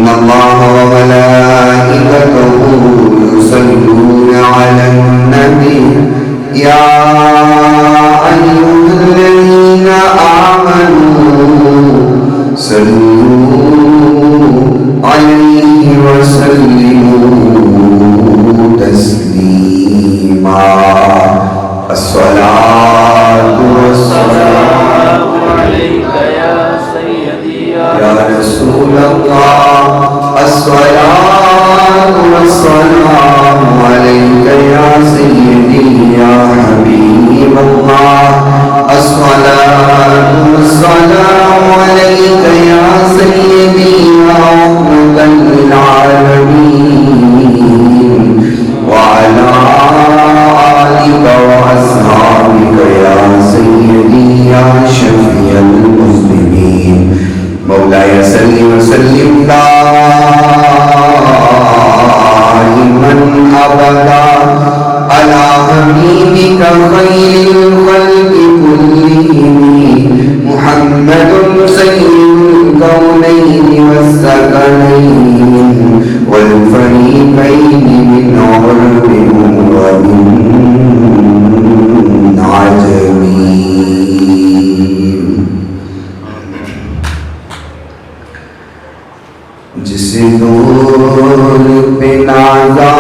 إن الله وملائكته يصلون على النبي يا أيها الذين آمنوا صلوا عليه وسلموا تسليما الصلاة والسلام عليك يا سيدي يا رسول الله الصلاة والسلام عليك يا سيدي يا حبيب الله الصلاة والسلام عليك يا سيدي يا رحمة للعالمين وعلى آلك وأصحابك يا سيدي يا شفيع المسلمين مولاي صل وسلم دائما أبدا على حبيبك خير الخلق كلهم محمد سيد الكونين والثقلين والفريقين من عرب ومن عجم جس دور پہ نازا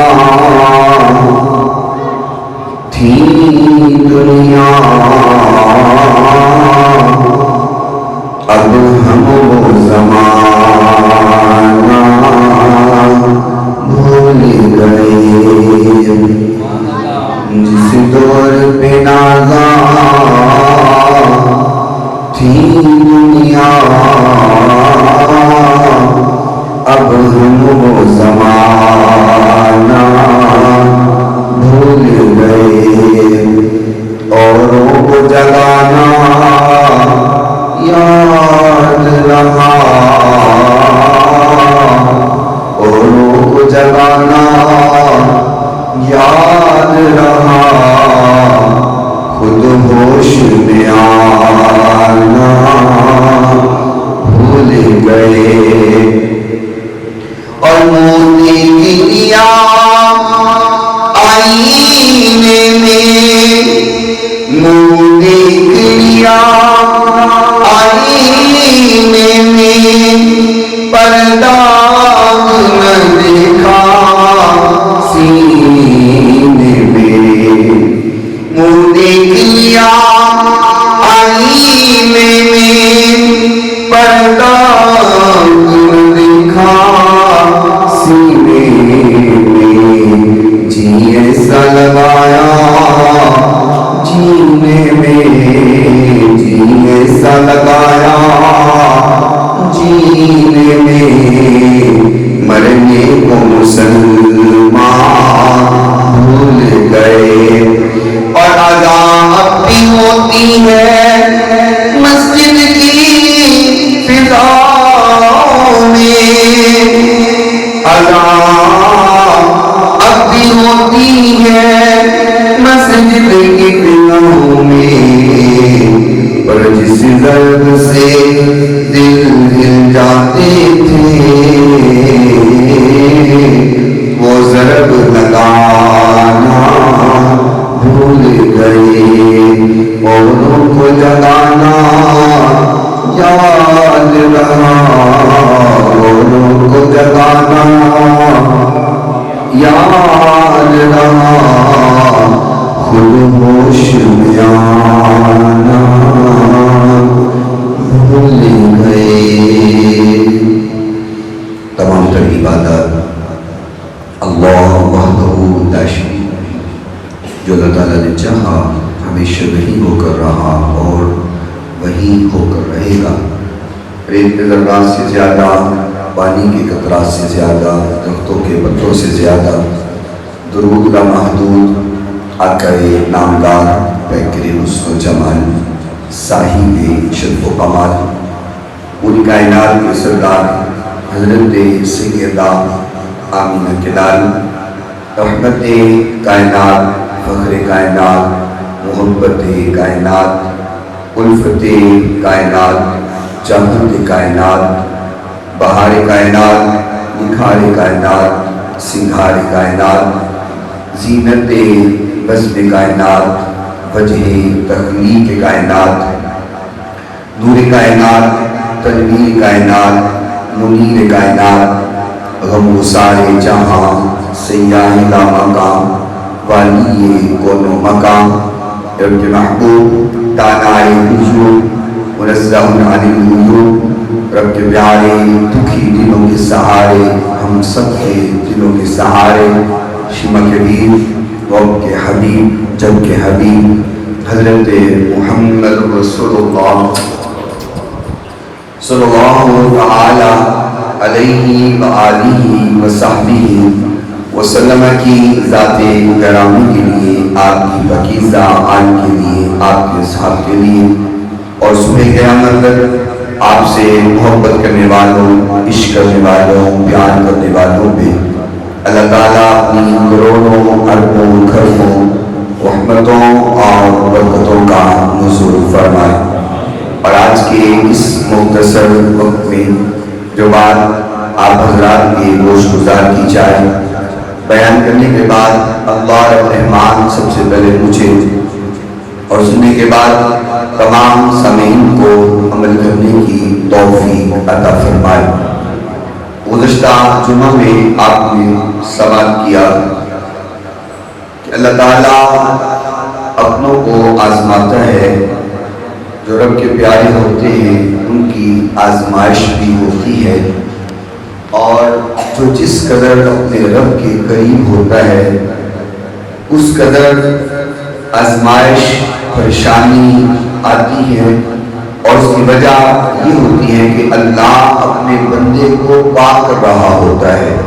تھی دنیا اب ہم وہ زمانہ بھول گئے جس دور پہ نازا تھی دنیا اب ہم وہ زمانہ بھول گئے اوروں کو جگانا یاد رہا اوروں کو جگانا یاد رہا خود ہوش میں آنا بھول گئے اور موتی کی دیا آئینے میں موتی کی دیا آئینے میں پردہ نہ دیکھا سینے میں موتی کی دیا آئینے میں پردہ نہ دیکھا سینے میں جی ایسا لگایا جینے میں جی ایسا لگایا جینے میں مرنے کو مسلمان بھول گئے اور اذان اب بھی ہوتی ہے مسجد کی فضاؤں میں اذان اب بھی ہوتی ہے مسجد کی فضاؤں میں پر جس ضرب سے دل ہل جاتے تھے وہ ضرب لگانا بھول گئے اوروں کو جگانا یاد رہا اوروں کو جگانا یاد رہا خود ہوش میں آنا بھول گئے تمام تر عبادت اللہ وحدہ لا شریک جو اللہ تعالیٰ نے چاہا ہمیشہ وہی ہو کر رہا اور وہی ہو کر رہے گا ریت کے ذرات سے زیادہ پانی کے قطرات سے زیادہ درختوں کے پتوں سے زیادہ درود کا محدود آقا نامدار پیکر حسن و جمال صاحب شرف و کمال پوری کائنات کے سردار حضرت سیدہ آمینہ کے لال رحمت کائنات فخر کائنات محبت کائنات الفت کائنات چاہت کائنات بہار کائنات، نکھار کائنات، سنگھار کائنات، زینت بزم کائنات، وجہ تخلیق کائنات، نور کائنات، تنویر کائنات، منیر کائنات، غم گسار جہاں، سیاہ لامکان، والی کون و مقام، رب محبوب دانائے وجود، منزہ عن الغیوب، رب پیارے دکھی دلوں کے سہارے، ہم سب کے دلوں کے سہارے، شمع کبیر وقت کے حبیب جب کے حبیب حضرت محمد رسول اللہ صلی اللہ تعالی علیہ وآلہ وصحبہ وسلم کی ذات گرامی کے لیے، آپ کی پاکیزہ آن کے لیے، آپ کے اصحاب کے لیے اور صبح قیامت تک آپ سے محبت کرنے والوں، عشق کرنے والوں، پیار کرنے والوں پہ اللہ تعالیٰ اپنی کروڑوں اربوں کھربوں رحمتوں اور برکتوں کا نزول فرمائے۔ اور آج کے اس مختصر وقت میں جو بات آپ حضرات کے گوش گزار کی جائے، بیان کرنے کے بعد اللہ الرحمن سب سے پہلے مجھے اور سننے کے بعد تمام سامعین کو عمل کرنے کی توفیق عطا فرمائے۔ گزشتہ جمعہ میں آپ نے سوال کیا کہ اللہ تعالیٰ اپنوں کو آزماتا ہے، جو رب کے پیارے ہوتے ہیں ان کی آزمائش بھی ہوتی ہے، اور جو جس قدر اپنے رب کے قریب ہوتا ہے اس قدر آزمائش پریشانی آتی ہے، اور اس کی وجہ یہ ہوتی ہے کہ اللہ اپنے بندے کو پاک کر رہا ہوتا ہے،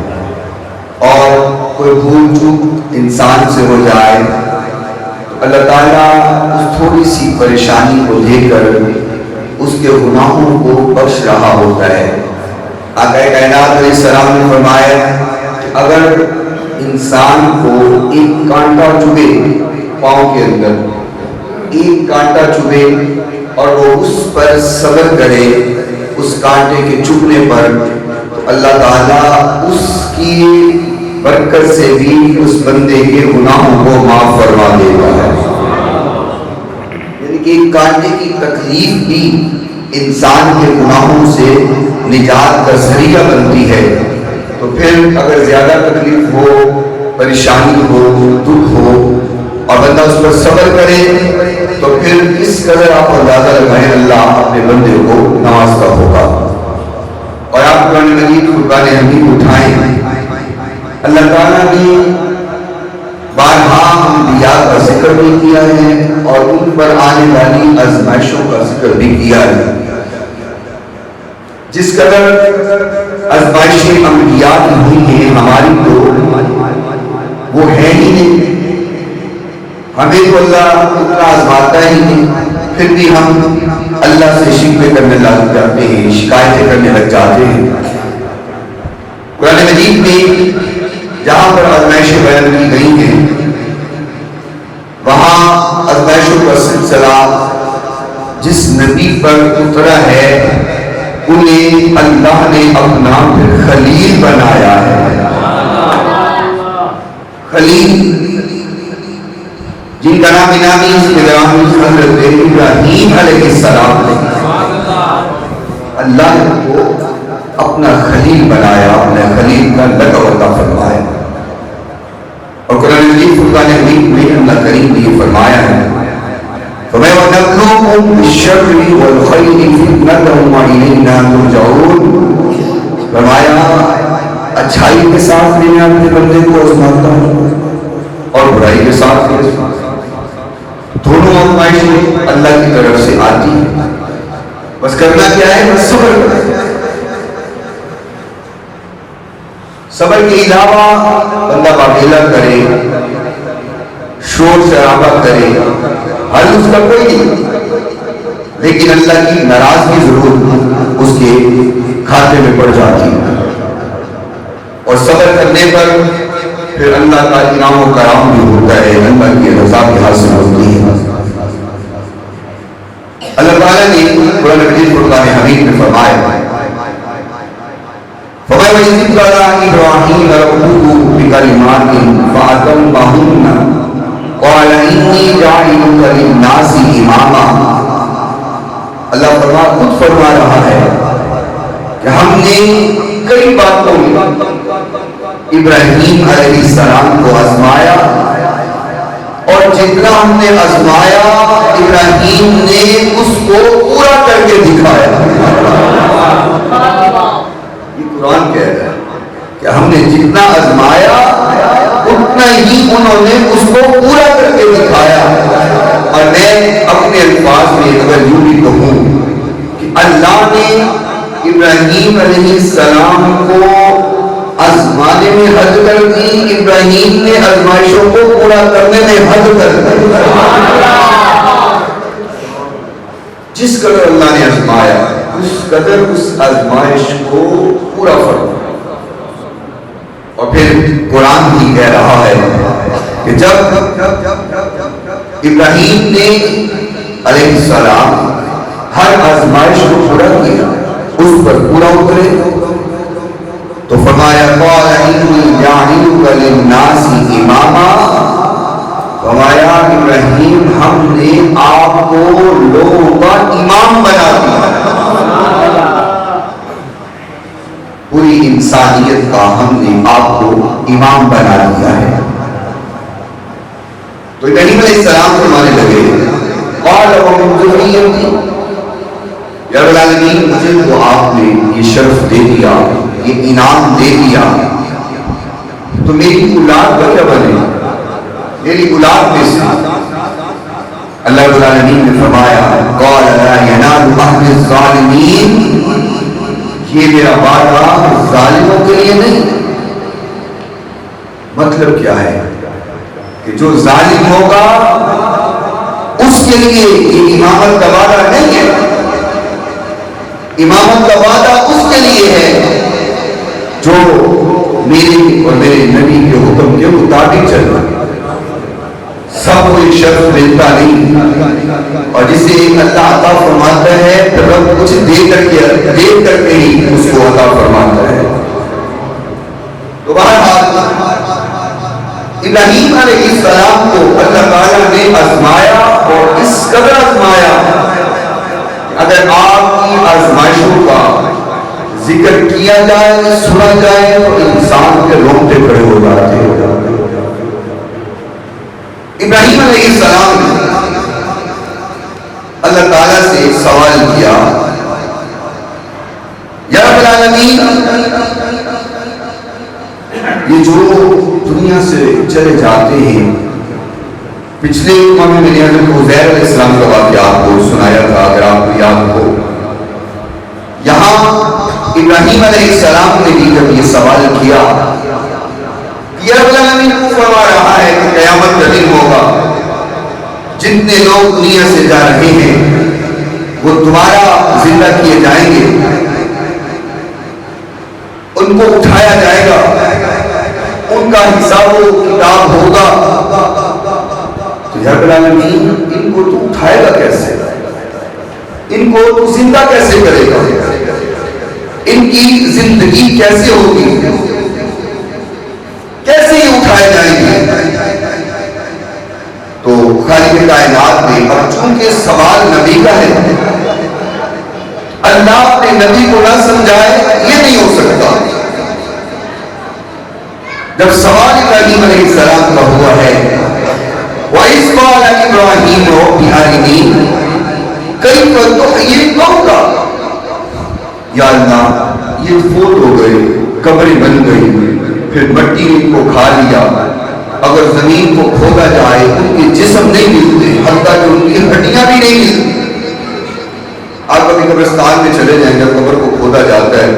اور کوئی بھول چوک انسان سے ہو جائے تو اللہ تعالیٰ اس تھوڑی سی پریشانی کو لے کر اس کے گناہوں کو بخش رہا ہوتا ہے۔ آقا کائنات علیہ السلام نے فرمایا کہ اگر انسان کو ایک کانٹا چبھے پاؤں کے اندر، ایک کانٹا چبھے اور وہ اس پر صبر کرے، اس کانٹے کے چبھنے پر، تو اللہ تعالیٰ اس کی برکت سے بھی اس بندے کے گناہوں کو معاف فرما دیتا ہے۔ یعنی کہ ایک کانٹے کی تکلیف بھی انسان کے گناہوں سے نجات کا ذریعہ بنتی ہے، تو پھر اگر زیادہ تکلیف ہو، پریشانی ہو، دکھ ہو اور بندہ اس پر صبر کرے تو پھر اس قدر آپ اندازہ لگائیں اللہ اپنے بندے کو نوازتا ہوگا۔ اور آپ قرآن مجید فرقان حمید اٹھائیں، اللہ تعالیٰ نے بارہا انبیاء کا ذکر بھی کیا ہے اور ان پر آنے والی آزمائشوں کا ذکر بھی کیا ہے۔ جس قدر آزمائشیں انبیاء کی ہوئی ہیں، ہماری تو وہ ہے ہی نہیں، ہمیں تو اللہ اتنا آزماتا ہی نہیں، پھر بھی ہم اللہ سے شکوے کرنے لگ جاتے ہیں، شکایتیں کرنے لگ جاتے ہیں۔ قرآن مجید میں جہاں پر آزمائشیں بیان کی گئی ہیں وہاں آزمائشوں کا سلسلہ جس نبی پر اترا ہے انہیں اللہ نے اپنا پھر خلیل بنایا ہے۔ خلیل جن کا نام نامی حضرت ابراہیم علیہ السلام نے اللہ کو اپنا خلیل بنایا، اپنے خلیل کا لقب عطا فرمایا۔ اور قرآن مجید فرقان حمید میں اللہ کریم نے یہ فرمایا ہے، فَمَا وَنَبْلُوكُمْ بِالشَّرِّ وَالْخَيْرِ فِتْنَةً وَإِلَيْنَا تُرْجَعُونَ۔ فرمایا اچھائی کے ساتھ میں اپنے بندے کو آزماتا ہوں اور برائی کے ساتھ میں، دونوں آزمائشیں اللہ کی طرف سے آتی ہیں، بس کرنا کیا ہے؟ بس صبر کرنا۔ صبر کے علاوہ بندہ باقیلا کرے، شور شرابہ کرے، حل اس کا کوئی نہیں، لیکن اللہ کی ناراضگی ضرور اس کے کھاتے میں پڑ جاتی ہے۔ اور صبر کرنے پر پھر اللہ کا انعام و کرام بھی ہوتا ہے، اللہ کی رضا بھی حاصل ہوتی ہے۔ اللہ تعالیٰ نے قرآن مجید فرقان حمید میں فرمایا فرمایا وَإِذِ ابْتَلَىٰ إِبْرَاهِيمَ رَبُّهُ بِكَلِمَاتٍ فَأَتَمَّهُنَّ قَالَ إِنِّي جَاعِلُكَ لِلنَّاسِ إِمَامًا. اللہ خود فرما رہا ہے کہ ہم نے کئی باتوں میں ابراہیم علیہ السلام کو آزمایا، اور جتنا ہم نے آزمایا ابراہیم نے اس کو پورا کر کے دکھایا. یہ قرآن کہہ رہا ہے کہ ہم نے جتنا آزمایا اتنا ہی انہوں نے اس کو پورا کر کے دکھایا. اور میں اپنے الفاظ میں اگر یوں بھی کہوں کہ اللہ نے ابراہیم علیہ السلام کو آزمانے میں حد کر دی، ابراہیم نے آزمائشوں کو پورا کرنے میں حد کر دی. جس قدر اللہ نے آزمایا اس قدر اس آزمائش کو پورا فرمایا. اور پھر قرآن بھی کہہ رہا ہے کہ جب ابراہیم نے علیہ السلام ہر آزمائش کو پورا کیا، اس پر پورا اترے، تو فرمایا قال انی جاعلک للناس اماما. فرمایا ابراہیم ہم نے آپ کو لوگوں کا امام بنا دیا، پوری انسانیت کا ہم نے آپ کو امام بنا دیا ہے. تو ابراہیم علیہ السلام فرمانے لگے قال ومن ذریتی، یا رب العالمین مجھے تو آپ نے یہ شرف دے دیا، یہ انعام دے دیا، تو میری اولاد کا کیا بنے؟ میری اولاد میں سے اللہ رب العالمین نے فرمایا قال لا ینال عہد الظالمین، یہ میرا وعدہ ظالموں کے لیے نہیں. مطلب کیا ہے کہ جو ظالم ہوگا اس کے لیے یہ امامت کا وعدہ نہیں ہے. امامت کا وعدہ اس کے لیے ہے جو میرے اور میرے نبی کے حکم کے مطابق چل رہا ہے. سب کو ایک شرف ملتا نہیں، اور جسے اللہ عطا فرماتا ہے تو رب کچھ دے کر کے ہی اس کو عطا فرماتا ہے. تو بہرحال ابراہیم علیہ السلام کو اللہ تعالیٰ نے آزمایا، اور اس قدر آزمایا اگر آپ کی آزمائشوں کا ذکر کیا جائے، سنا جائے تو انسان کے رونگٹے کھڑے ہو جاتے ہیں. ابراہیم علیہ السلام نے اللہ تعالیٰ سے سوال کیا یا رب العالمین یہ جو دنیا سے چلے جاتے ہیں، پچھلے امام میں نے حضرت عزیر علیہ السلام کا واقعہ آپ کو سنایا تھا اگر آپ کو یاد ہو. یہاں ابراہیم علیہ السلام نے بھی جب یہ سوال کیا یا رب العالمین کو فرما رہا ہے کہ قیامت کا دن ہوگا، جتنے لوگ دنیا سے جا رہے ہیں وہ دوبارہ زندہ کیے جائیں گے، ان کو اٹھایا جائے گا، ان کا حساب و کتاب ہوگا. تو یا رب العالمین ان کو تو اٹھائے گا کیسے؟ ان کو تو زندہ کیسے کرے گا؟ ان کی زندگی کیسے ہوگی؟ کیسے یہ اٹھائے جائیں گے؟ تو خالق کائنات نے، اور چونکہ سوال نبی کا ہے، اللہ اپنے نبی کو نہ سمجھائے یہ نہیں ہو سکتا. جب سوال ابراہیم علیہ السلام کا ہوا ہے وَإِذْ قَالَ إِبْرَاهِيمُ رَبِّ أَرِنِي كَيْفَ تُحْيِي الْمَوْتَى. یا اللہ یہ فوت ہو گئے، قبریں بن گئی، پھر مٹی نے ان کو کھا لیا، اگر زمین کو کھودا جائے ان کے جسم نہیں ملتے، حتیٰ کہ ان کی ہڈیاں بھی نہیں ملتی. آپ کبھی قبرستان میں چلے جائیں جب قبر کو کھودا جاتا ہے،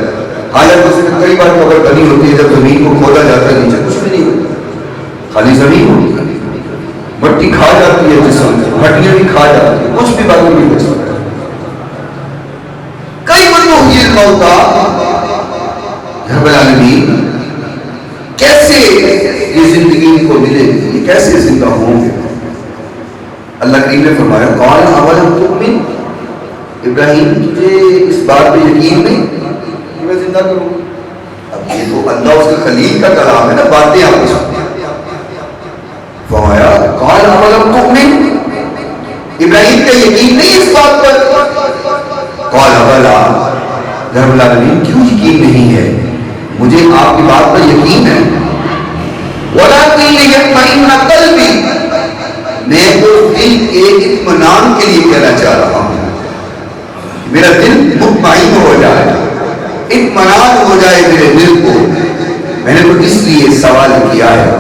حالانکہ اس میں کئی بار قبر بنی ہوتی ہے، جب زمین کو کھودا جاتا ہے نیچے کچھ بھی نہیں ہوتا، خالی زمین ہوتی ہے، مٹی کھا جاتی ہے جسم، ہڈیاں بھی کھا جاتی ہے، کچھ بھی باقی نہیں بچتا. کئی بڑی ہوگی الموتا، رب العالمین کیسے یہ زندگی کو ملے گی، یہ کیسے زندہ ہوں گے؟ اللہ کریم نے فرمایا قال اولم تؤمن، ابراہیم تجھے اس بات پہ یقین نہیں کہ میں زندہ کروں؟ اب یہ تو اللہ اس کے خلیل کا کلام ہے نا، باتیں آپ کو سنتے ہیں۔ فرمایا قال اولم تؤمن، ابراہیم کا یقین نہیں اس بات پر؟ قال بلا، رب العالمین کیوں یقین نہیں ہے؟ مجھے آپ کی بات پر یقین ہے، ولکن لیطمئن قلبی، میں تو دل کے اطمینان کے لیے کہنا چاہ رہا ہوں، میرا دل مطمئن ہو جائے، اطمینان ہو جائے میرے دل کو، میں نے تو اس لیے سوال کیا ہے۔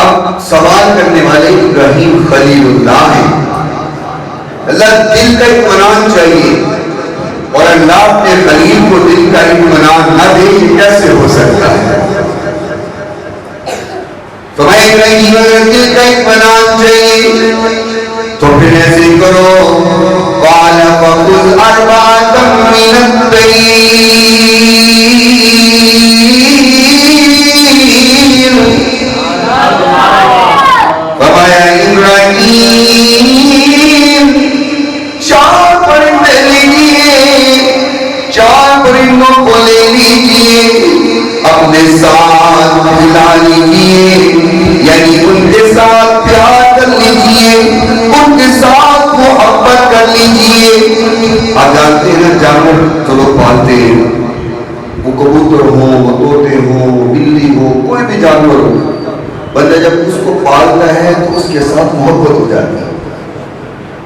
اب سوال کرنے والے ابراہیم خلیل اللہ ہیں، اللہ دل کا اطمینان چاہیے، اور اللہ اپنے خلیل کو دل کا اطمینان نہ دے، یہ کیسے ہو سکتا ہے؟ تمہیں ابراہیم دل کا اطمینان چاہیے تو پھر ایسے کرو، قال فخذ أربعة من الطير، فرمایا ابراہیم 4 پرندے لیجیے، 4 پرندوں کو لے لیجیے، اپنے ساتھ ملا لیجیے، یعنی ان کے ساتھ پیار کر لیجیے، ان کے ساتھ محبت کر لیجیے۔ آپ جانتے ہیں جانور جو لوگ پالتے ہیں، وہ کبوتر ہو، طوطے ہو، بلی ہو، کوئی بھی جانور ہو، بندہ جب اس کو پالتا ہے تو اس کے ساتھ محبت ہو جاتی ہے،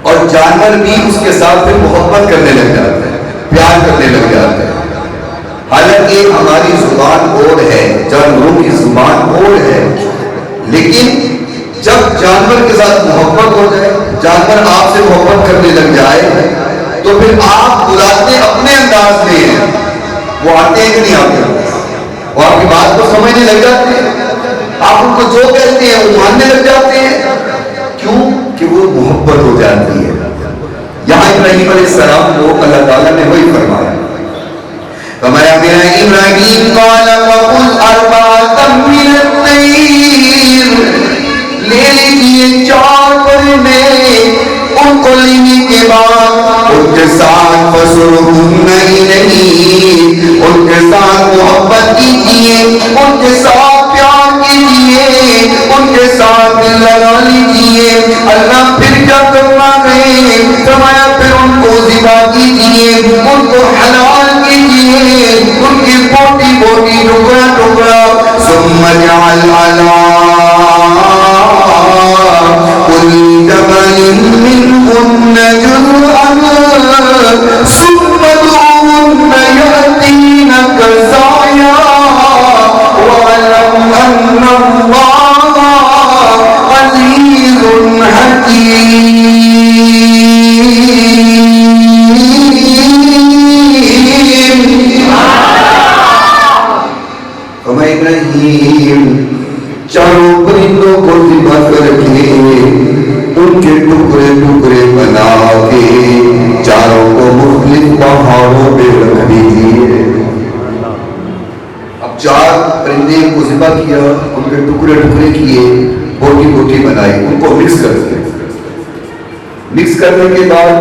اور جانور بھی اس کے ساتھ پھر محبت کرنے لگ جاتا ہے، پیار کرنے لگ جاتا ہے۔ حالانکہ ہماری زبان اور ہے، جانوروں کی زبان اور ہے، لیکن جب جانور کے ساتھ محبت ہو جائے، جانور آپ سے محبت کرنے لگ جائے، تو پھر آپ بلاتے اپنے انداز میں ہیں، وہ آتے ہیں کہ نہیں آتے؟ وہ آپ کی بات کو سمجھنے لگ جاتے ہیں، آپ ان کو جو کہتے ہیں وہ ماننے لگ جاتے ہیں، کیوں کہ وہ محبت ہو جاتی ہے۔ یہاں ابراہیم علیہ السلام کو اللہ تعالیٰ نے وہی فرمایا، فرمایا میرا ابراہیم قال فخذ أربعة من الطير، لے لیجیے 4 پرندے، ان کو لینے کے بعد ان کے ساتھ فَصُرْهُنَّ إِلَيْهِ، ان کے ساتھ محبت کیجیے، ان کے ساتھ پیار کیجیے، ان کے ساتھ دل لگا لیجیے۔ اللہ پھر کیا کرنا ہے؟ فرمایا پھر ان کو ذبح کیجیے، ان کو حلال کیجیے، ان کی بوٹی بوٹی ٹکڑا ٹکڑا، ثم اجعل علی كل جبل منهن جزءا ثم ادعوهن يأتينك سعيا واعلم أن الله عزيز حكيم۔ فرمایا ابراہیم 4 پرندوں کو ذبح کر کے ان کے ٹکڑے ٹکڑے بنا کے 4 کو مختلف پہاڑوں پہ رکھ دیجیے۔ اب 4 پرندے کو ذبح کیا، ان کے ٹکڑے ٹکڑے کیے، بوٹی بوٹی بنائی، ان کو مکس کر دیا۔ مکس کرنے کے بعد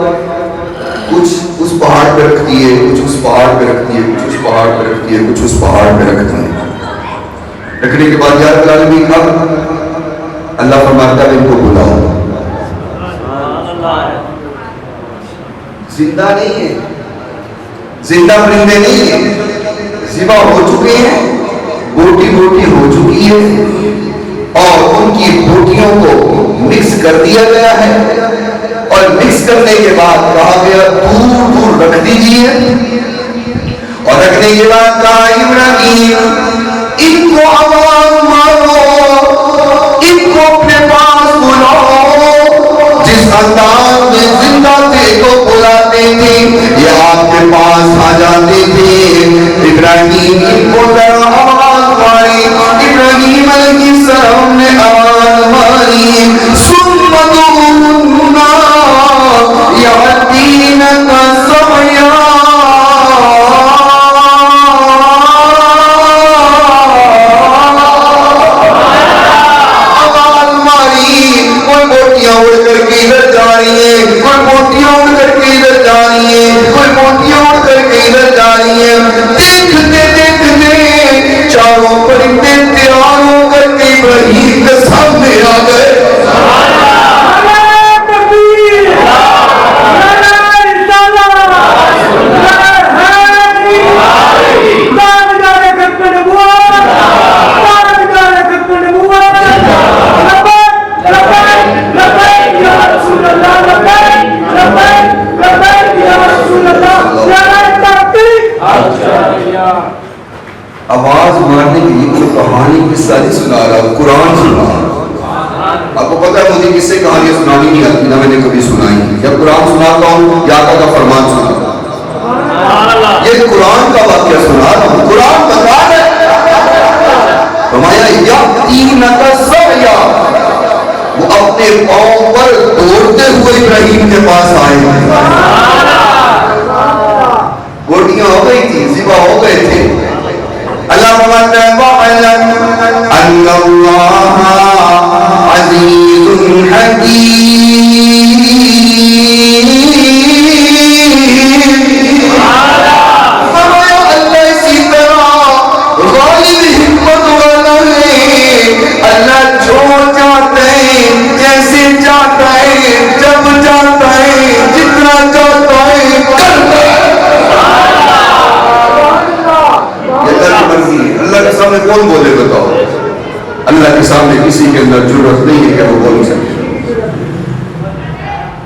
کچھ اس پہاڑ پہ رکھ دیے، کچھ اس پہاڑ پہ رکھ دیے، کچھ اس پہاڑ پہ رکھ دیے، کچھ اس پہاڑ پہ رکھ دیے۔ رکھنے کے بعد یا رب العالمین اب اللہ فرماتا ہے ان کو بلاؤ، زندہ نہیں ہے، زندہ پرندے نہیں ہیں، ذبح ہو چکے ہیں، بوٹی بوٹی ہو چکی ہے، اور ان کی بوٹیوں کو مکس کر دیا گیا ہے، اور مکس کرنے کے بعد کہا گیا دور دور رکھ دیجیے، اور رکھنے کے بعد کہا ابراہیم ان کو آواز مارو، ان کو اپنے پاس بلاؤ، جس انداز میں زندہ تھے تو بلاتے تھے یہ آپ کے پاس آ جاتے تھے۔ ابراہیم ان کو ذرا آواز ماری، ابراہیم علیہ السلام نے آواز ماری، ثم ادعوهن يأتينك سعيا، دیکھ پرندے تیار ہو کر کے ابراہیم کے سامنے آ گئے. آواز مارنے کے لیے کوئی کہانی قصہ نہیں سنا رہا، قرآن سنا رہا. آپ کو پتا ہے مجھے کس سے کہانیاں سنانی نہیں آتی، نہ میں نے کبھی سنائی. جب قرآن سناتا ہوں یا آقا کا فرمان سناتا ہوں. یہ قرآن کا واقعہ سنا رہا ہوں. قرآن بتا ہے فرمایا یأتینک سعیا، وہ اپنے پاؤں پر دوڑتے ہوئے ابراہیم کے پاس آئے. گوڑیاں ہو گئی تھی، ذبح ہو گئے تھے. اللہ وَعَلَمْ أَنَّ اللَّهَ عَزِيزٌ حَكِيمٌ. فرمایا اللہ اسی طرح غالب حکمت والا ہے. اللہ جو چاہتا ہے، جیسے چاہتا ہے، جب چاہتا ہے، جتنا چاہتا ہے کرتا ہے. اللہ کے سامنے کون بولے بتاؤ؟ اللہ کے سامنے کسی کے اندر ضرورت نہیں ہے کہ وہ بول سکے.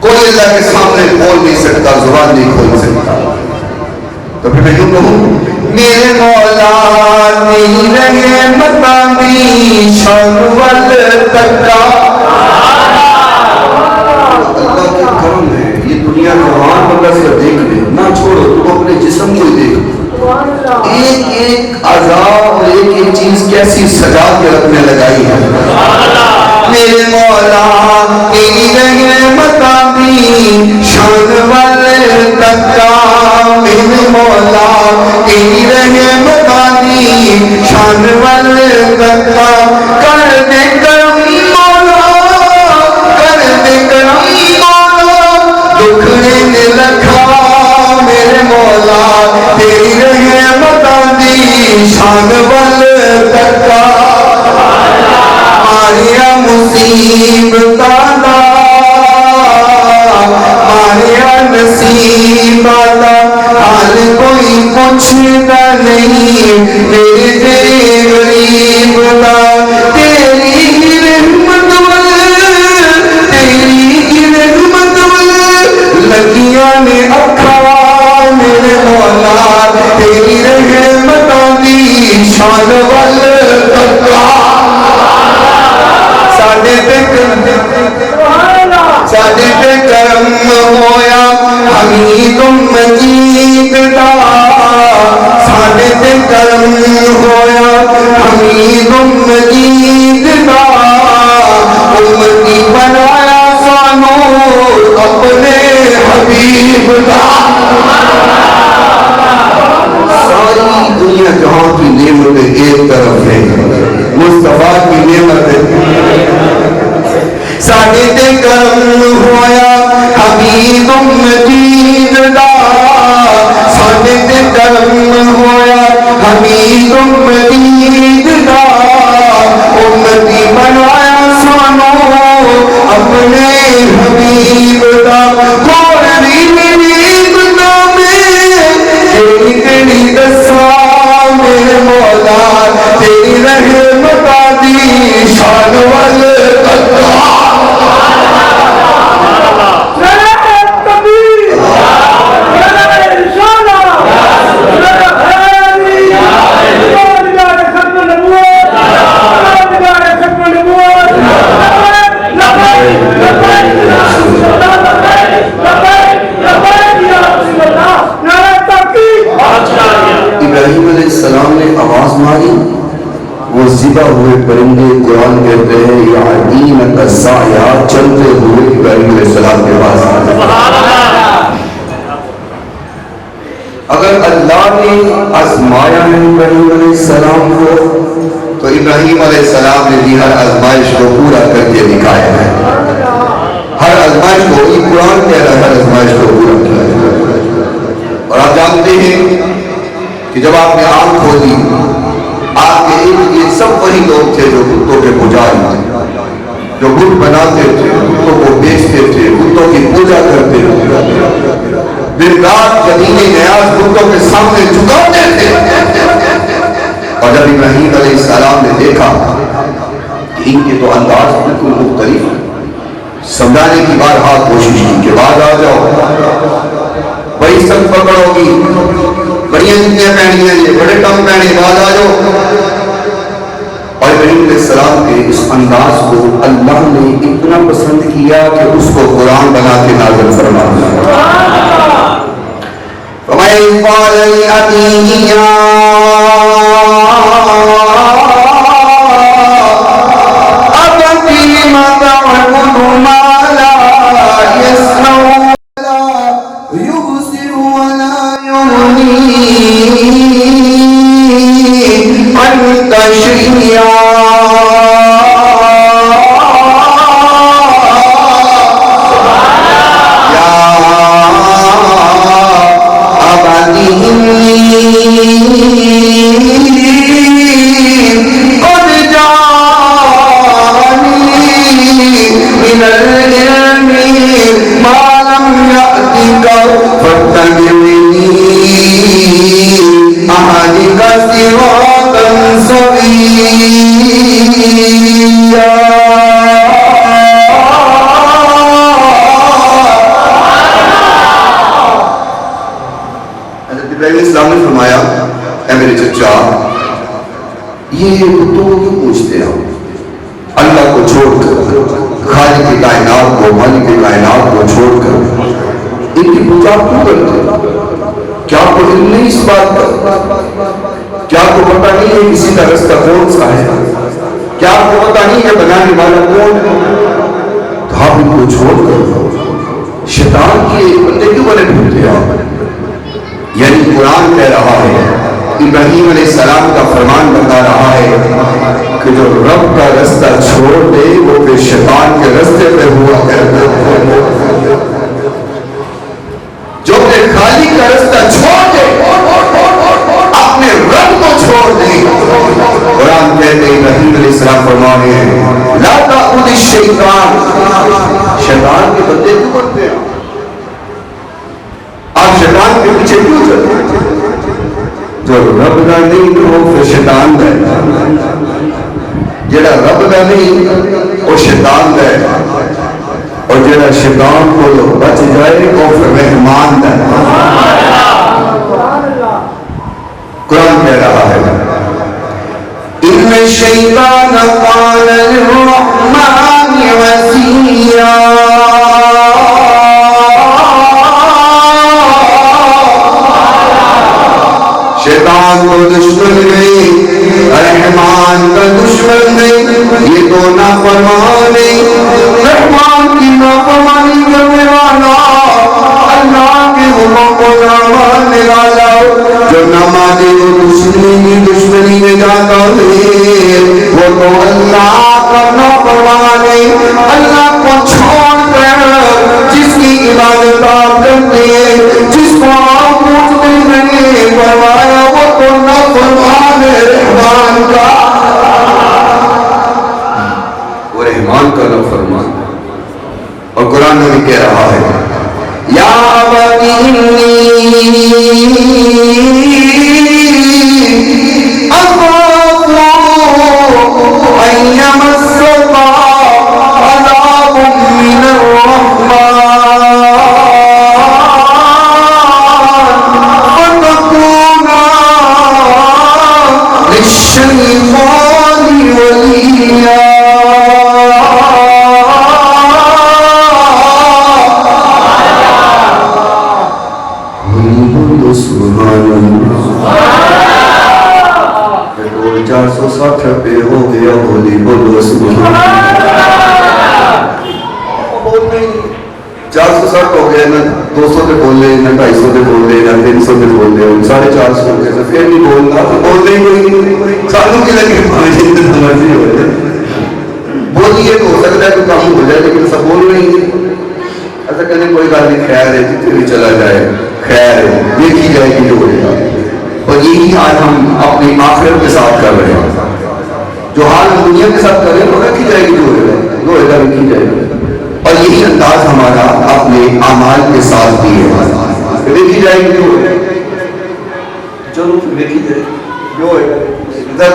کوئی اللہ کے سامنے بول نہیں سکتا، زبان نہیں کھول سکتا. تو پھر میں یوں کہوں میرے مولا تیری رحمت بھی شانول تکا. اللہ کے کرم ہے. یہ دنیا جہان بندہ سے دیکھ لے، نہ چھوڑو، تم اپنے جسم کو دیکھ. ایک ایک اعضاء اور ایک ایک چیز کیسی سجا کے رکھنے لگائی ہے. میرے مولا تیری رحمت بھی شان والے تکا. میرے مولا تیری رحمت بھی شان والے تکا. کر دے کرم مولا، کر دے کرم مولا، دکھ نے لکھا. میرے مولا تیری رحمت دی شان وال تکا. ماریا مصیبتاں دا، ماریا نصیباں دا، حال کوئی پوچھدا نہیں میرے غریب دا. تیری رحمت وال، تیری رحمت وال لگیاں نے اکھاں. میرے مولا تیری رحمت دی شان وال تکا. ساڈے تے کرم ہویا حمید مجید دا. ساڈے تے کرم ہویا حمید مجید دا. امتی بنایا سانو اپنے حبیب دا. ساری دنیا جہاں کی نعمتیں ایک طرف ہے، مصطفیٰ کی نعمتیں. ساڈے تے کرم ہویا حبیب مجید دا. ساڈے تے کرم ہویا حبیب مجید دا. امتی بنایا سانو اپنے حبیب دا. تیری دسا میرے مولا تیری رحمت دی شان وال تکا. ابراہیم علیہ السلام نے آواز ماری، وہ ذبح ہوئے پرندے قرآن کہتے ہیں یأتینک سعیا، چلتے ہوئے ابراہیم علیہ السلام کے پاس آئے. اگر اللہ نے آزمایا ہے ابراہیم علیہ السلام کو، تو ابراہیم علیہ السلام نے بھی ہر آزمائش کو پورا کر کے دکھایا ہے. ہر آزمائش کو، یہ قرآن کہہ رہا ہے ہر آزمائش کو پورا کیا ہے. اور آپ جانتے ہیں کہ جب آپ نے آنکھ کھولی آپ کے ارد گرد سب وہی لوگ تھے جو کتوں کے پجاری تھے، جو بت بناتے تھے، کتوں کو بیچتے تھے، کتوں کی پوجا کرتے تھے، دن رات قدیم نیاز کتوں کے سامنے جھکاتے تھے۔ اور جب ابراہیم علیہ السلام نے دیکھا کہ ان کے تو انداز بالکل مختلف ہے، سمجھانے کی بارہا کوشش کی کہ بعد آ جاؤ، بڑی سخت پکڑ ہوگی، بڑی جتیاں پہنیاں یہ بڑے کم پہنے، بعد آ جاؤ۔ اور ابراہیم علیہ السلام کے اس انداز کو اللہ نے اتنا پسند کیا کہ اس کو قرآن بنا کے نازل فرمایا۔ فَمَنْ قَالَ لِأَبِيهِ يَا أَبَتِ لِمَ تَعْبُدُ مَا لَا يَسْمَعُ وَلَا يُبْصِرُ وَلَا يُغْنِي عَنْكَ شَيْئًا نے فرمایا، اے میرے چچا، یہ کتوں کو کیوں پوچھتے ہیں اللہ کو چھوڑ کر، خالق کائنات کو، مالک کائنات کو چھوڑ کر ان کی پوجا کیوں کرتے؟ کیا آپ کو علم نہیں اس بات کا؟ کیا آپ کو پتہ نہیں ہے کسی کا رستہ کون سا ہے؟ کیا آپ کو پتہ نہیں ہے بنانے والا کون ہے؟ تو آپ ان کو چھوڑ کر شیطان کے بندے کیوں بنے پھرتے آپ؟ یعنی قرآن کہہ رہا ہے، ابراہیم علیہ السلام کا فرمان بتا رہا ہے کہ جو رب کا رستہ چھوڑ دے وہ پھر شیطان کے رستے پہ ہوا کرتا ہے، جو کہ خالق کا رستہ چھوڑ دے اپنے رب کو چھوڑ دے۔ قرآن کہتے ہیں، ابراہیم علیہ السلام فرمانے ہیں، لا تعبد الشیطان، شیطان کے بندے کیوں بنتے ہیں؟ آپ شیطان کے پیچھے کیوں چلتے ہیں؟ جو رب دا نہیں وہ پھر شیطان دا ہے، جڑا رب دا نہیں وہ شیطان دا ہے، اور جڑا شیطان کو بچ جائے وہ پھر رحمان دا ہے۔ قرآن کہہ رہا ہے، ان الشیطان قال للرحمن عصیا، شیطان کو دشمن نہیں، رحمان کا دشمن نہیں، یہ تو نافرمان نہیں۔ رحمان کی نافرمانی کرنے والا، اللہ کے حکم کو نہ ماننے والا، جو نہ مانے وہ دشمنی میں جاتا ہے، وہ تو اللہ کا نافرمان ہے۔ اللہ کو چھوڑ کر جس کی عبادت آپ کرتے ہیں، جس کو آپ پوجتے ہیں، فرمایا وہ تو نافرمان ہے رحمان کا، وہ رحمان کا نافرمان ہے۔ اور قرآن میں بھی کہہ رہا ہے، یا ابت انی اخاف ان یمسک عذاب من الرحمن فتکونا للشیطان ولیا۔ بولو 460 روپے ہو گیا، بولی بولو سبحان اللہ۔ بول نہیں 460 ہو گیا، نہ 200 پہ بول لے، نہ 250 پہ بول لے، نہ 300 پہ بول لے، 450 ہو گیا، پھر نہیں بولنا تو بول نہیں کوئی سالوں کی لگے مرضی ہو جائے۔ بولیے تو ہو سکتا ہے تو کام ہو جائے، لیکن سب بول نہیں ہے۔ ایسا کہنے کوئی بات نہیں، خیر ہے، جتنے بھی چلا جائے خیر ہے، دیکھی جائے گی جو ہوئے گا، ہو یہی آج ہم اپنی آخرت کے ساتھ کر رہے ہیں. جو حال ہم دنیا کے ساتھ کر رہے ہیں وہ رکھی جائے گی، جو ہوگا رکھی جائے گی. اور یہی انداز ہمارا اپنے اعمال کے ساتھ بھی ہے. دیکھی جائے گی جو ہوگا، چلو پھر دیکھی جائے جو ہوگا.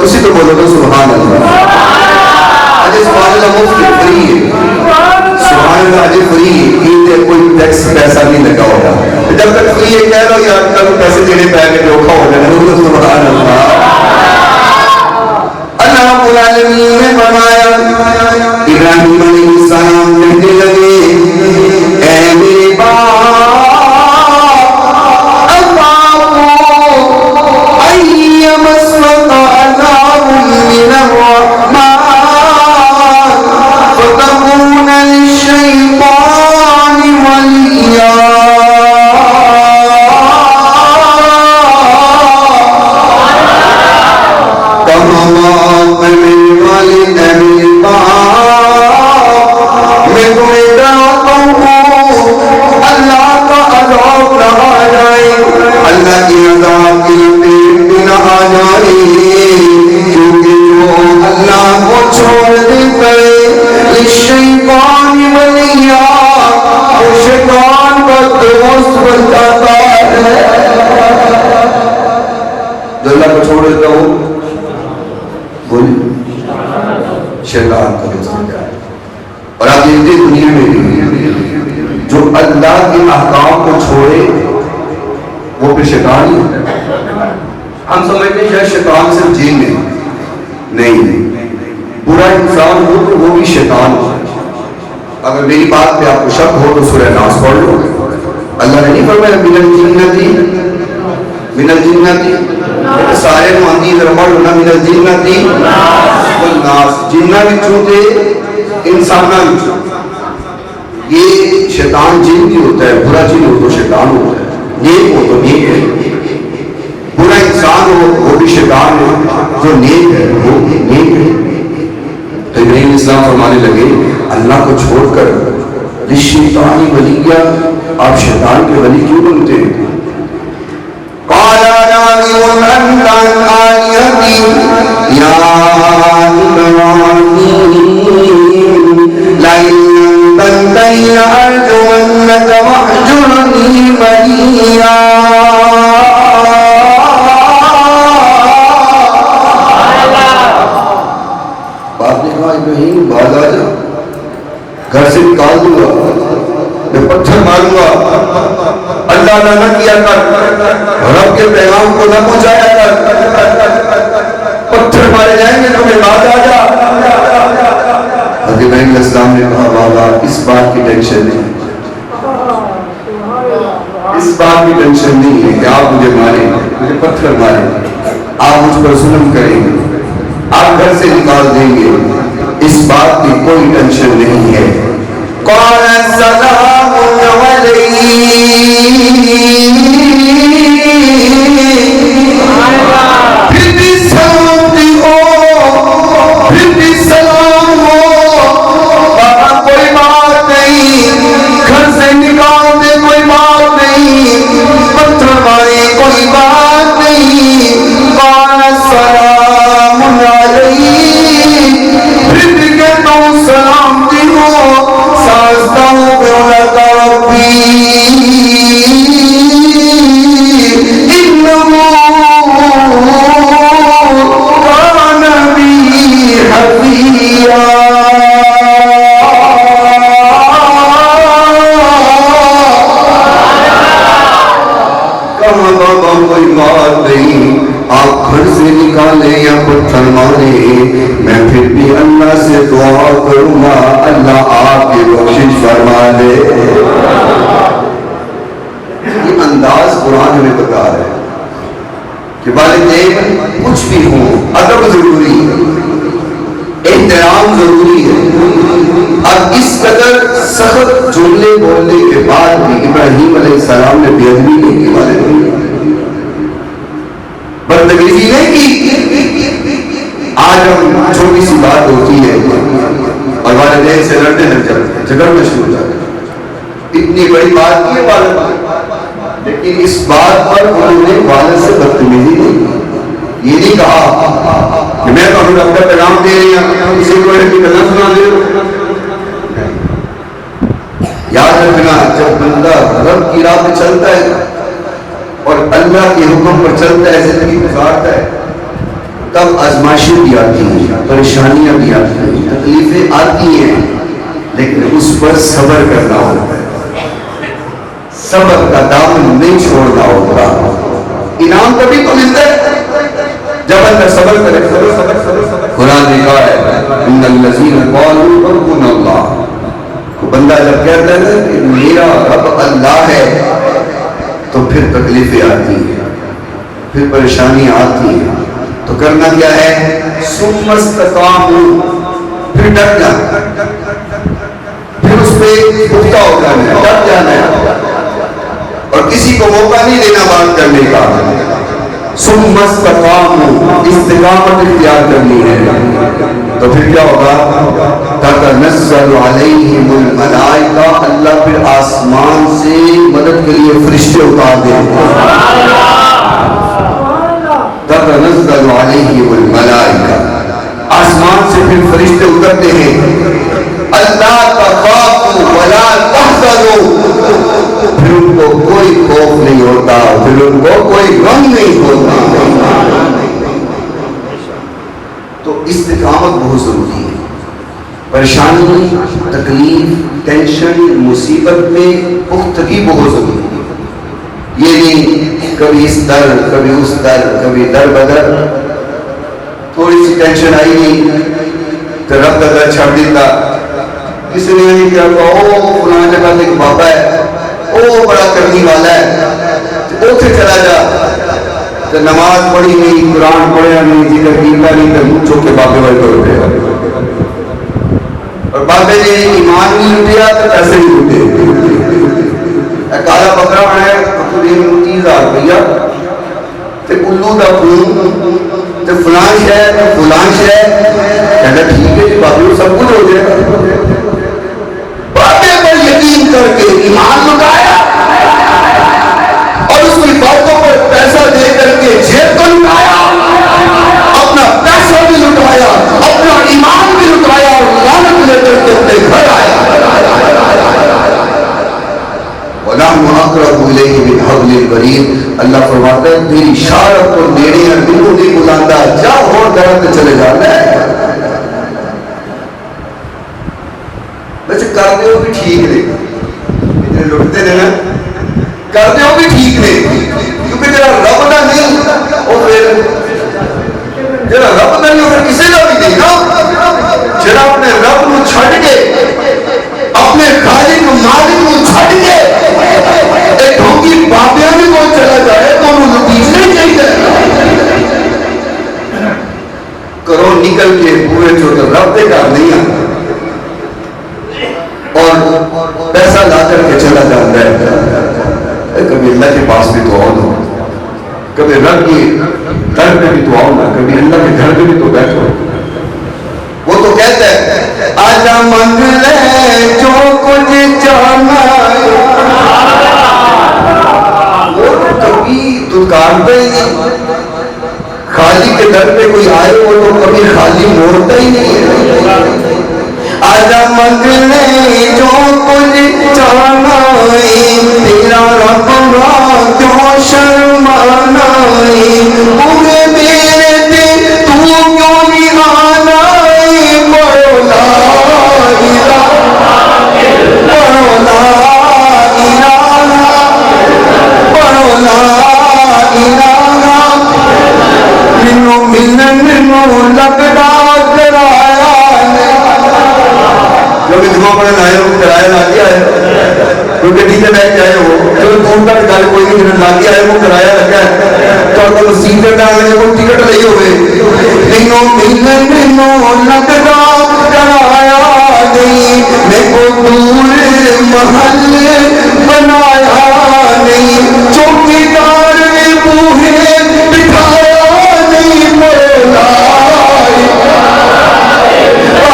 تسی تو بولو تو سبحان اللہ. آج سبحان اللہ مفت فری ہے. سبحان اللہ آج فری ہے، کوئی ٹیکس پیسہ نہیں لگا ہوگا. جب تک فری ہے کہہ رہا یار کل پیسے دینے پہ آگے دھوکھا ہو جائے. سبحان اللہ. اللہ رب العالمین نے فرمایا ابراہیم علیہ السلام کہنے لگے اے میرے باپ شیطان کا دوست ہے. اور آپ دیکھتے دنیا میں بھی جو اللہ کے احکام کو چھوڑے وہ پھر شیطان ہی ہوتا ہے. ہم سمجھتے ہیں شاید شیطان صرف جن میں نہیں، برا انسان ہو تو وہ بھی شیطان ہو. اگر میری بات پہ آپ کو شک ہو تو سورہ ناس پڑھ لو. اللہ نے نہیں فرمایا من الجنتی سارے ماندی درمڑ ہونا من الجنتی والناس. جنہ وچوں تے انساناں وچوں. یہ شیطان جن بھی ہوتا ہے، برا جن ہو تو شیطان ہوتا ہے، نیک ہو تو نیک ہے. برا انسان ہو وہ بھی شیطان ہے، جو نیک ہے وہ نیک ہے. تو ابراہیم اسلام فرمانے لگے اللہ کو چھوڑ کر للشیطان ولیہ، آپ شیطان کے ولی کیوں بنتے ہیں؟ قال راغب انت عن آلهتي يا ابراهيم لئن لم تنته لأرجمنك واهجرني مليا. باپ نے کہا ابراہیم باز آ جا، گھر سے نکال دوں گا، میں پتھر ماروں گا، اللہ نہ کیا کر، رب کے پیغام کو نہ پہنچایا کر، پتھر مارے جائیں گے تمہیں باز آ جا. حضرت ابراہیم علیہ السلام نے کہا بابا اس بات کی ٹینشن نہیں، اس بات کی ٹینشن نہیں ہے کہ آپ مجھے ماریں، مجھے پتھر ماریں، آپ مجھ پر ظلم کریں گے، آپ گھر سے نکال دیں گے، اس بات کی کوئی ٹینشن نہیں ہے. قال السلام علیکم. پھر بھی سلامتی ہو، پھر بھی سلام ہو، بابا کوئی بات نہیں، گھر سے نکال دے کوئی بات نہیں، پتھر مارے کوئی بات نہیں. قال السلام علیکم. پھر بھی کہتا ہوں سلامتی ہو، سازتا ہوں بولتا ربی انہو کان بی حفیظا. کہا بابا کوئی بات نہیں، آپ گھر سے نکالیں یا پتھر ماریں، میں پھر بھی اللہ سے دعا کروں گا اللہ آپ کی بخشش فرما دے. یہ انداز قرآن ہمیں بتا رہا ہے کہ والدین کچھ بھی ہوں ادب ضروری ہے، احترام ضروری ہے. اب اس قدر سخت جملے بولنے کے بعد بھی ابراہیم علیہ السلام نے بے ادبی نہیں کی، والدین بدتمیزی نہیں کی. آج ہم چھوٹی سی بات ہوتی ہے اور والدین سے لڑنے لگ جاتے ہیں، جھگڑنا شروع ہو جاتے ہیں. اتنی بڑی بات کی ہے والد، لیکن اس بات پر انہوں نے والد سے بدتمیزی نہیں کی. نہیں کہا کہ میں تو اپنا پیغام دے رہی ہوں کسی کو ایسی گلا سنا دے رہا. یاد رکھنا جب بندہ رب کی راہ پہ چلتا ہے اور اللہ کے حکم پر چلتا ہے زندگی گزارتا ہے تب آزمائشیں بھی آتی ہیں پریشانیاں بھی آتی ہیں تکلیفیں آتی ہیں لیکن اس پر صبر کرنا ہوتا ہے صبر کا دامن نہیں چھوڑنا ہوتا انعام کبھی تو ملتا ہے جب اللہ صبر کرے. قرآن نے کہا ہے ان الذین قالوا ربنا اللہ بندہ جب کہتا ہے نا کہ میرا رب اللہ ہے تو پھر تکلیفیں آتی ہیں پھر پریشانیاں آتی ہیں تو کرنا کیا ہے ثم استقاموا پھر ڈٹ جانا پھر اس پہ پختہ ہو جانا ہے ڈٹ جانا ہے اور کسی کو موقع نہیں دینا بات کرنے کا. ثم استقاموا استقامت اختیار کرنی ہے تو پھر کیا ہوگا تتنزل علیہم الملائکہ اللہ پھر آسمان سے مدد کے لیے فرشتے اتار دیں تتنزل علیہم الملائکہ آسمان سے پھر فرشتے اترتے ہیں اللہ تخافوا ولا تحزنوا پھر ان کو کوئی خوف نہیں ہوتا پھر ان کو کوئی غم نہیں ہوتا. تو استقامت بہت ضروری ہے. پریشانی تکلیف ٹینشن مصیبت میں پختگی بہت ضروری ہے. یہ نہیں کبھی اس در کبھی اس در کبھی در بدر تھوڑی سی ٹینشن آئی نہیں تو رب کا در چھڑ دیتا کسی نے نہیں کیا او فلاں جگہ ایک بابا ہے او بڑا کرنی والا ہے اوتھے چلا جا تو نماز پڑھی نہیں قرآن پڑھیا نہیں ذکر کیتا نہیں تو منہ چوک کے بابے والے کو اٹھے اور بابے نے ایمان نہیں لٹیا تو پیسے نہیں لٹے کالا بکرا بنایا تو دے 30,000 روپیہ تے الو دا خون تے فلاں شہر تے فلاں شہر کہنا ٹھیک ہے جی بابے سب کچھ ہو جائے گا بابے پر یقین کر کے ایمان لٹایا اور اس کی باتوں پر پیسہ دے کر کے جیب کو لٹایا اپنا پیسہ بھی لٹایا اپنا ایمان بھی لٹایا اور لعنت لے کر کے اپنے گھر آیا. وَنَحْنُ أَقْرَبُ إِلَيْهِ مِنْ حَبْلِ الْوَرِيدِ اللہ فرماتا ہے تیری اشارت کو نیڑے ہیں دلوں نہیں بلاندہ جا اور درد چلے جانا ہے. ویسے کر دے ہو بھی ٹھیک نہیں اتنے لٹتے ہیں نا کر دے ہو بھی ٹھیک نہیں کیونکہ جرا رب نہ نہیں وہ پھر جرا رب نہ نہیں وہ پھر کسی کا بھی نہیں نا جرا اپنے رب کو چھڑ کے اپنے خالق مالک کو چھڑ کے ایک ڈھونگی بابیاں بھی کوئی چلا جائے تو انہوں نے پیچھے چاہیے کرو نکل کے پورے چھوٹے رب دے کار نہیں آتا اور پیسہ لا کر کے چلا جاتا ہے. کبھی اللہ کے پاس بھی تو آؤ نا کبھی رب کی در پہ بھی تو آؤ نا کبھی اللہ کے گھر پہ بھی تو بیٹھو. وہ تو کہتا ہے آجا منگ لے جو کچھ جانا وہ کبھی دکانتا ہی نہیں خالی کے در پہ کوئی آئے وہ تو کبھی خالی موڑتا ہی نہیں ہے. آجا منگ لے جو کچھ جانا تیرا رب کیوں شرمانا پورے میرے دل تو کیوں نہیں آنا پڑھو لا الہ پڑھو لا الہ پڑھو لا الہ منو ملن منو لگڑا کرایا جو بھی دعا پڑھنے آئے ہو کرایا لاگے آئے کوئی گڈی سے بیٹھ کے آئے ہو جو دور تک گل کوئی نہیں جنہیں لاگے آئے وہ کرایا لگا ہے تو اگر سیٹر ڈالنے کو ٹکٹ لئی ہوئے منو ملن منو لگڑا کرایا نہیں میں کو دور محل بنایا نہیں چوکی دار بوہے بٹھایا نہیں مولا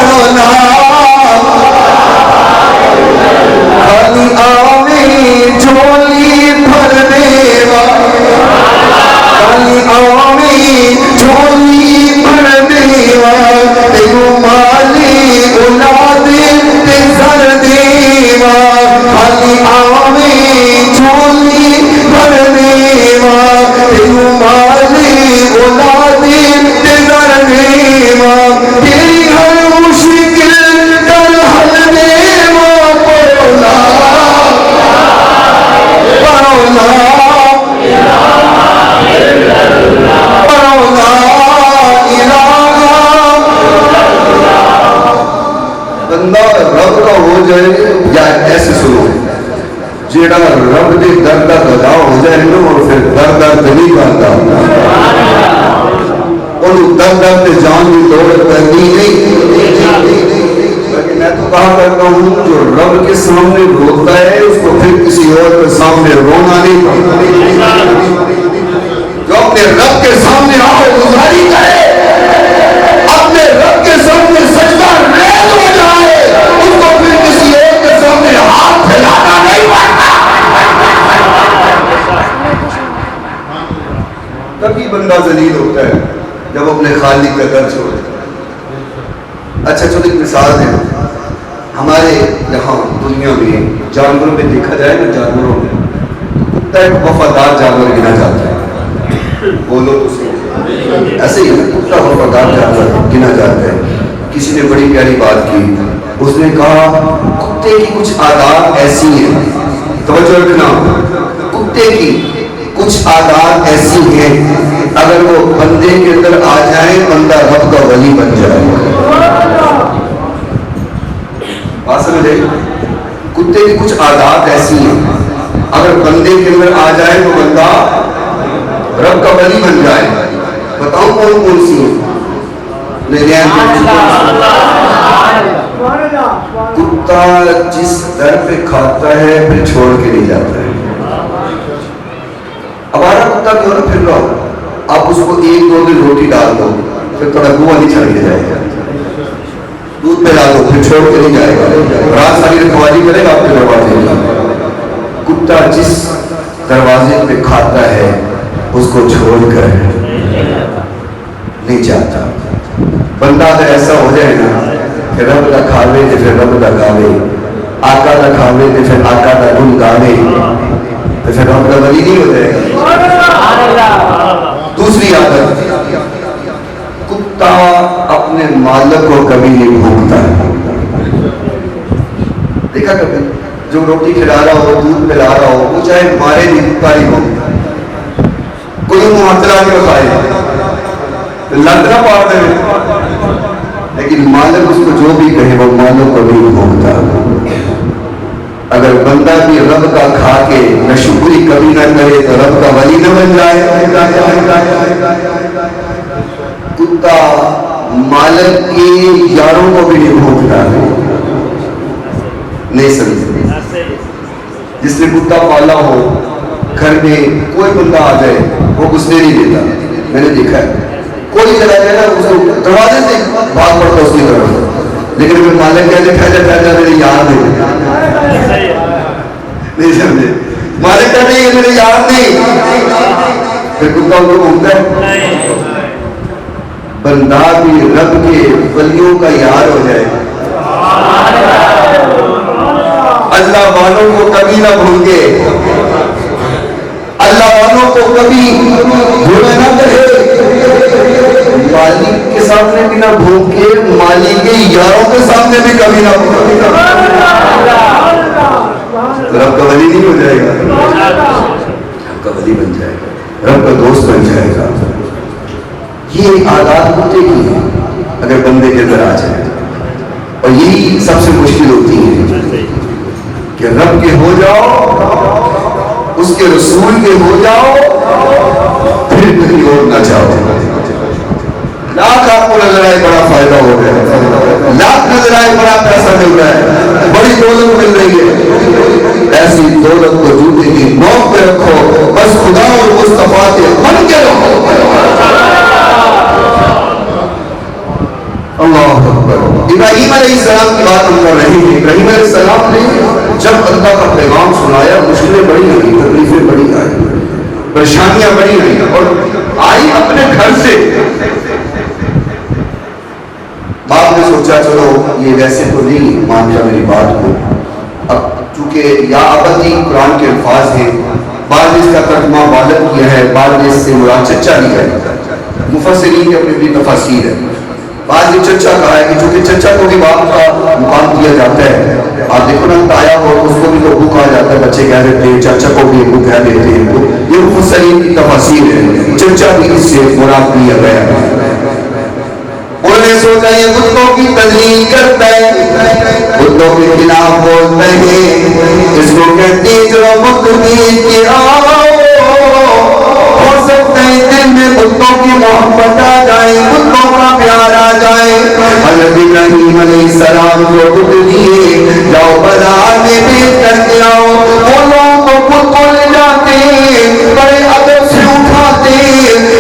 مولا خالی آویں جھولی بھر دیوا خالی آویں جھولی جڑا رب دے در دا گدا ہو جائے نا اور پھر در در نہیں کرتا انہوں در در تے جان کی دوڑ کرنی نہیں. لیکن میں تو کہا کرتا ہوں جو رب کے سامنے روتا ہے اس کو پھر کسی اور کے سامنے رونا نہیں پڑتا. جو اپنے رب کے سامنے آؤ گزاری کرے اپنے رب کے سامنے سجدہ ریز ہو جائے اس کو پھر کسی اور کے سامنے ہاتھ پھیلانا نہیں پڑتا. تبھی بندہ ذلیل ہوتا ہے جب اپنے خالق کا در چھوڑے. اچھا چلو ایک مثال ہے. ہمارے یہاں دنیا میں جانوروں میں دیکھا جائے نا جانوروں میں کتا ایک وفادار جانور گنا جاتا ہے. بولو تو صحیح ایسے ہی کتا وفادار جانور گنا جاتا ہے. کسی نے بڑی پیاری بات کی. اس نے کہا کتے کی کچھ عادات ایسی ہیں توجہ رکھنا کتے کی کچھ عادات ایسی ہیں اگر وہ بندے کے اندر آ جائیں بندہ رب کا ولی بن جائے. بات سمجھے کتے کی کچھ عادات ایسی ہیں اگر بندے کے اندر آ جائے تو بندہ رب کا ولی بن جائے. بتاؤں کون کون سی ہیں؟ کتا جس در پہ کھاتا ہے پھر چھوڑ کے نہیں جاتا ہے. ہمارا کتا کیوں نہ پھر رہا ہو آپ اس کو ایک دو دن روٹی ڈال دو پھر تھوڑا گوا نہیں چھڑ کے جائے گا. دودھ پہ ڈال دو پھر چھوڑ کے نہیں جائے گا. رات ساری رکھوالی کرے گا آپ کے دروازے میں. کتا جس دروازے پہ کھاتا ہے اس کو چھوڑ کر نہیں جاتا. بندہ اگر ایسا ہو جائے نا کہ رب دا کھاوے تو پھر رب دا گاوے آقا دا کھاوے تو پھر آقا دا گن گاوے تو پھر رب دا ولی نہیں ہو جائے گا. دوسری عادت کتا اپنے مالک کو کبھی نہیں بھونکتا ہے. دیکھا کبھی جو روٹی کھلا رہا ہو دودھ پلا رہا ہو وہ چاہے مارے نہیں پاری ہو کوئی معطلا نہیں بتائے لگنا پاڑ دے لیکن مالک اس کو جو بھی کہے وہ مالک کو نہیں بھونکتا. اگر بندہ بھی رب کا کھا کے نشکری کبھی نہ کرے تو رب کا ولی نہ بن جائے. کتا مالک کے یاروں کو بھی نہیں بھونکتا ہے. نہیں سمجھے جس نے کتا پالا ہو گھر میں کوئی بندہ آ جائے وہ گھسنے نہیں دیتا. میں نے دیکھا ہے کوئی چلا جائے نا اس کو دروازے سے بھاگ پڑتا اس کی طرف. لیکن اگر مالک کہتے پھیلا میرے یار نہیں سمجھے مالک کہتے یہ میرے یار نہیں پھر کتا ان کو گھومتا ہے. بندہ بھی رب کے ولیوں کا یار ہو جائے اللہ والوں کو کبھی نہ بھولے اللہ والوں کو کبھی بھولا نہ کرے. مالک کے سامنے بھی نہ بھوکے مالک کے یاروں کے سامنے بھی کبھی نہ بھوکے. رب کا ولی نہیں ہو جائے گا رب کا ولی بن جائے گا رب کا دوست بن جائے گا. یہ عادات کتے کی ہے اگر بندے کے اندر آ جائے. اور یہی سب سے مشکل ہوتی ہے کہ رب کے ہو جاؤ اس کے رسول کے ہو جاؤ پھر کہیں اور نہ جاؤ. لاکھ آپ کو نظر آئے بڑا فائدہ ہو گیا لاکھ نظر آئے بڑا پیسہ مل رہا ہے بڑی دولت مل رہی ہے. ایسی دولت کو جوتے کی نوک پہ رکھو بس خدا اور مصطفیٰ کے من کے رکھو. اللہ اکبر. ابراہیم علیہ السلام کی بات ہم کر رہے ہیں. ابراہیم علیہ السلام نے جب اللہ کا پیغام سنایا مشکلیں بڑی آئی تکلیفیں بڑی آئی پریشانیاں بڑی آئی اور آئی اپنے گھر سے. باپ نے سوچا چلو یہ ویسے تو نہیں مانتا میری بات کو. اب چونکہ یا ابدی قرآن کے الفاظ ہیں بعد اس کا ترجمہ والد کیا ہے بعد اس سے مراد چچا لیا ہے. مفسرین کی اپنی تفاسیر ہے. بعد نے چچا کہا ہے کہ چونکہ چچا کو بھی باپ کا مقام دیا جاتا ہے. آپ دیکھو نا تایا ہو اس کو بھی تو ابو کہا جاتا ہے بچے کہہ دیتے ہیں چچا کو بھی ابو کہہ دیتے ہیں. تو یہ مفسرین کی تفاسیر ہے چچا بھی اس سے مراد لیا گیا ہے. انہوں نے سوچا یہ بتوں کی تذلیل کرتا ہے، بتوں کے خلاف بولتا ہے، اس کو کہتے ہیں جو بت دین کے آؤ، ہو سکتا ہے دل میں بتوں کی محبت آ جائے، بتوں کا پیار آ جائے۔ حضرت ابراہیم علیہ السلام کو بت دیے، جاؤ بازار میں بیچ کر کے آؤ، وہ لوگ تو بت کو لے جاتے بڑے ادب سے اٹھاتے،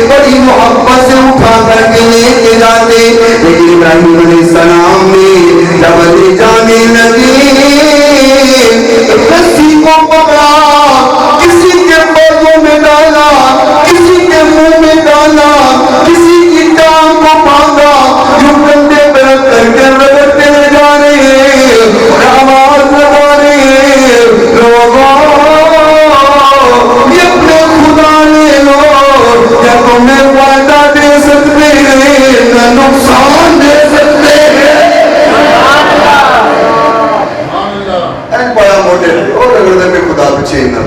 بڑی محبت سے اٹھا کر کے لے کے جاتے، لیکن ابراہیم علیہ السلام نے جب لے جانے لگے رسی کو پکڑا، کسی کے بازو میں ڈالا، کسی کے منہ میں ڈالا، کسی کی ٹانگ کو باندھا، یوں کندھے پہ رکھ کر کے رگڑتے لے جا رہے ہیں اور آواز لگا رہے ہیں، لوگوں یہ اپنے خدا لے لو، یا تمہیں فائدہ دے سکتے ہیں نہ نقصان دے سکتے ہیں۔ بڑا موٹے اور رگڑنے میں خدا بچے نہ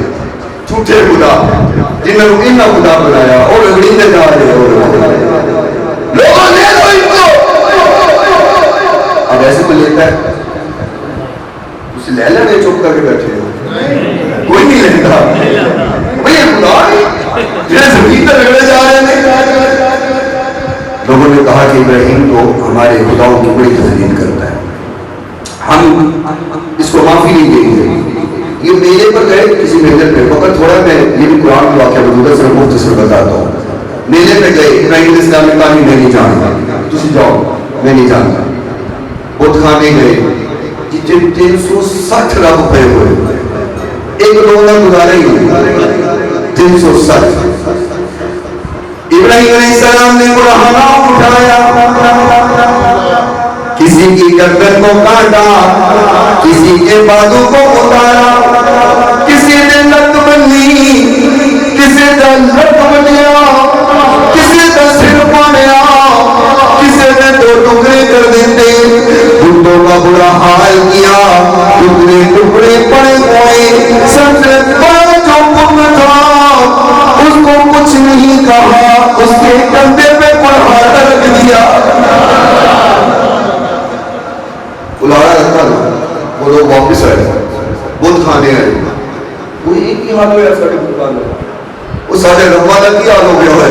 جھوٹے خدا جنہوں نے انہوں خدا بنایا اور رگڑی نے جا رہے ہو لوگوں لے لو ان کو۔ اب ایسے تو لیتا ہے اسے لے لینے چپ کر کے بیٹھے ہو، کوئی نہیں لیتا بھئی خدا جنہیں زمین پر رگڑے جا رہے ہیں۔ لوگوں نے کہا کہ ابراہیم تو ہمارے خداؤں کی بڑی تذلیل کرتا ہے، ہم اس کو معافی نہیں دیں گے۔ یہ میلے پر گئے کسی میلے پہ، وقت تھوڑا میں یہ بھی قرآن کا واقعہ موجودہ صرف مختصر بتاتا ہوں۔ میلے پہ گئے، ابراہیم علیہ السلام نے کہا میں نہیں جانتا، تسی جاؤ میں نہیں جانتا۔ بت خانے گئے جتنے 360 رب پے ہوئے، ایک روزہ گزارے ہی 360۔ ابراہیم علیہ السلام نے برہنہ اٹھایا، کسی کی گردن کو کاٹا، کسی کے بازو کو اتارا، کسی نے لت بندھی، کسی کا لت بنیا، کسی کا سر پاڑیا، کسی نے 2 ٹکڑے کر دیتے، بتوں کا برا حال کیا، ٹکڑے ٹکڑے پڑے ہوئے۔ سب سے بڑا جو بت تھا اس کو کچھ نہیں کہا، اس کے کندھے پہ کلہاڑا رکھ دیا۔ کلہاڑا رکھا نا، وہ لوگ واپس آئے، بت کھانے آئے، وہ ایک ہی حال ہویا سارے بت کھانے، وہ سارے روانا کی حال ہو گیا ہوا،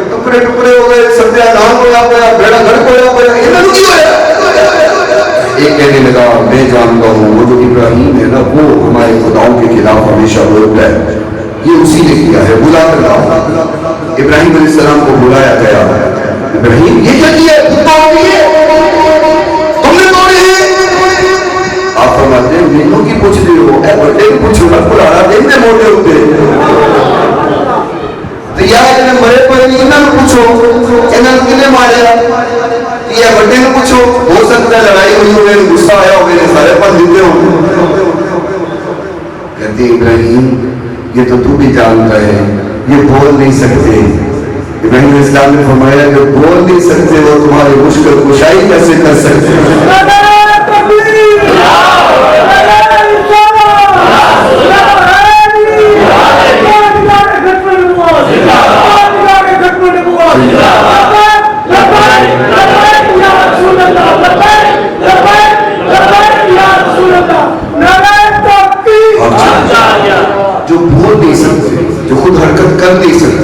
ٹکڑے ٹکڑے ہو گئے، سبزیاں نان ہویا ہوا، بیڑا گھر ہویا ہوا، یہ نہ کی ہویا۔ ایک کہنے لگا میں جانتا ہوں وہ جو ابراہیم ہے نا وہ ہمارے خداؤں کے خلاف ہمیشہ بولتا ہے، یہ اسی نے کیا ہے، بلا کر لاؤ۔ ابراہیم علیہ السلام کو بلایا گیا، ابراہیم یہ کیا کیا ہے، تم نے توڑے ہیں؟ آپ فرماتے ہیں مینوں کی پوچھتے ہو، اے بڑے کی پوچھو نا، پرانا دن میں موٹے ہوتے تو یا اتنے مرے پڑے نہیں، انہوں نے پوچھو انہوں نے مارے، یہ بڑے نے پوچھو، ہو سکتا ہے لڑائی ہوئی ہو، میرے غصہ آیا ہو، میرے سارے پن دیتے ہو۔ کہتے ابراہیم یہ تو بھی جانتا ہے یہ بول نہیں سکتے۔ ابراہیم علیہ السلام نے فرمایا کہ بول نہیں سکتے وہ تمہاری مشکل کشائی کیسے کر سکتے ہیں؟ جو بول نہیں سکتے، جو خود حرکت کر نہیں سکتے،